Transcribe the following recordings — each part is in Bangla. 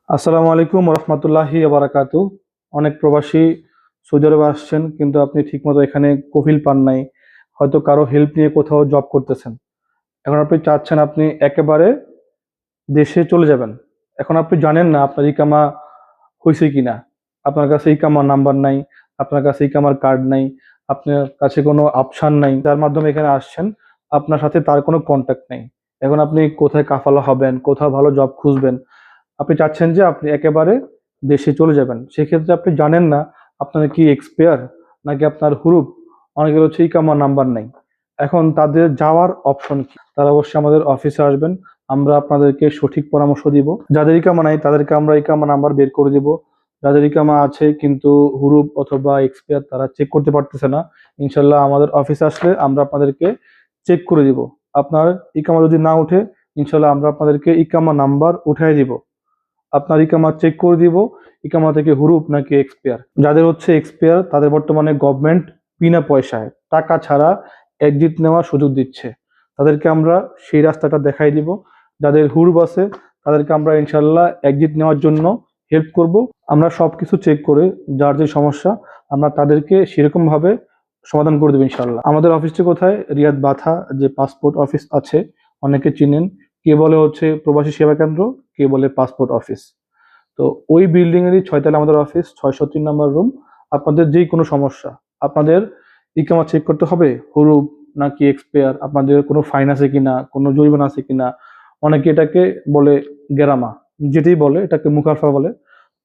আসসালামু আলাইকুম রহমতুল্লাহি বারাকাতু। অনেক প্রবাসী সৌদি আরবে আসছেন, কিন্তু আপনি ঠিকমতো এখানে কফিল পান নাই। হয়তো কারো হেল্প নিয়ে কোথাও জব করতেছেন। এখন আপনি চাচ্ছেন আপনি একেবারে দেশে চলে যাবেন। এখন আপনি জানেন না আপনার ইকামা হয়েছে কিনা। আপনার কাছে ইকামার নাম্বার নাই, আপনার কাছে ইকামার কার্ড নাই, আপনার কাছে কোনো অপশন নাই যার মাধ্যমে এখানে আসছেন। আপনার সাথে তার কোনো কন্ট্যাক্ট নেই। এখন আপনি কোথায় কাফালা হবেন, কোথাও ভালো জব খুঁজবেন। আপনি চাচ্ছেন যে আপনি একেবারে দেশে চলে যাবেন, সেক্ষেত্রে আপনি জানেন না আপনার কি এক্সপায়ার নাকি আপনার হুরুপ। অনেকের হচ্ছে ইকামা নাম্বার নাই। এখন তাদের যাওয়ার অপশন কি? তারা অবশ্যই আমাদের অফিসে আসবেন। আমরা আপনাদেরকে সঠিক পরামর্শ দিব। যাদের ইকামা নাই তাদেরকে আমরা ইকামা নাম্বার বের করে দিব। যাদের ইকামা আছে কিন্তু হুরুপ অথবা এক্সপায়ার তারা চেক করতে পারতেছে না, ইনশাল্লাহ আমাদের অফিসে আসলে আমরা আপনাদেরকে চেক করে দিব। আপনার ইকামা যদি না উঠে, ইনশাল্লাহ আমরা আপনাদেরকে ইকামা নাম্বার উঠাই দিব। আপনার ইকামা চেক করে দিব ইকামা থেকে হুরুপ নাকি এক্সপায়ার। যাদের হচ্ছে এক্সপায়ার তাদের বর্তমানে গভর্নমেন্ট বিনা পয়সায় টাকা ছাড়া এক্সিট নেওয়ার সুযোগ দিচ্ছে। তাদেরকে আমরা সেই রাস্তাটা দেখাই দিব। যাদের হুরুপ আছে তাদেরকে আমরা ইনশাল্লাহ এক্সিট নেওয়ার জন্য হেল্প করব। আমরা সবকিছু চেক করে যার যে সমস্যা আমরা তাদেরকে সেরকম ভাবে সমাধান করে দেবো ইনশাল্লাহ। আমাদের অফিসটি কোথায়? রিয়াদ বাথা যে পাসপোর্ট অফিস আছে, অনেকে চিনেন। কে বলে হচ্ছে প্রবাসী সেবা কেন্দ্র, কে বলে পাসপোর্ট অফিস। তো ওই বিল্ডিং এরই 6 তলা আমাদের অফিস, 603 নম্বর রুম। আপনাদের যেই কোনো সমস্যা, আপনাদের ইকামা চেক করতে হবে, হুরুপ নাকি এক্সপায়ার, আপনাদের কোনো ফাইন আছে কিনা, কোনো জরিমানা আছে কিনা। অনেকে এটাকে বলে গেরামা, যেটাই বলে এটাকে মুখালফা বলে।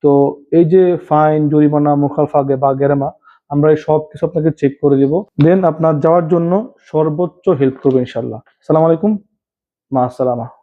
তো এই যে ফাইন, জরিমানা, মুখালফা বা গেরামা, আমরা এই সব কিছু আপনাকে চেক করে দিব। দেন আপনার যাওয়ার জন্য সর্বোচ্চ হেল্প করবো ইনশাল্লাহ। সালাম আলাইকুম, মা আসসালামা।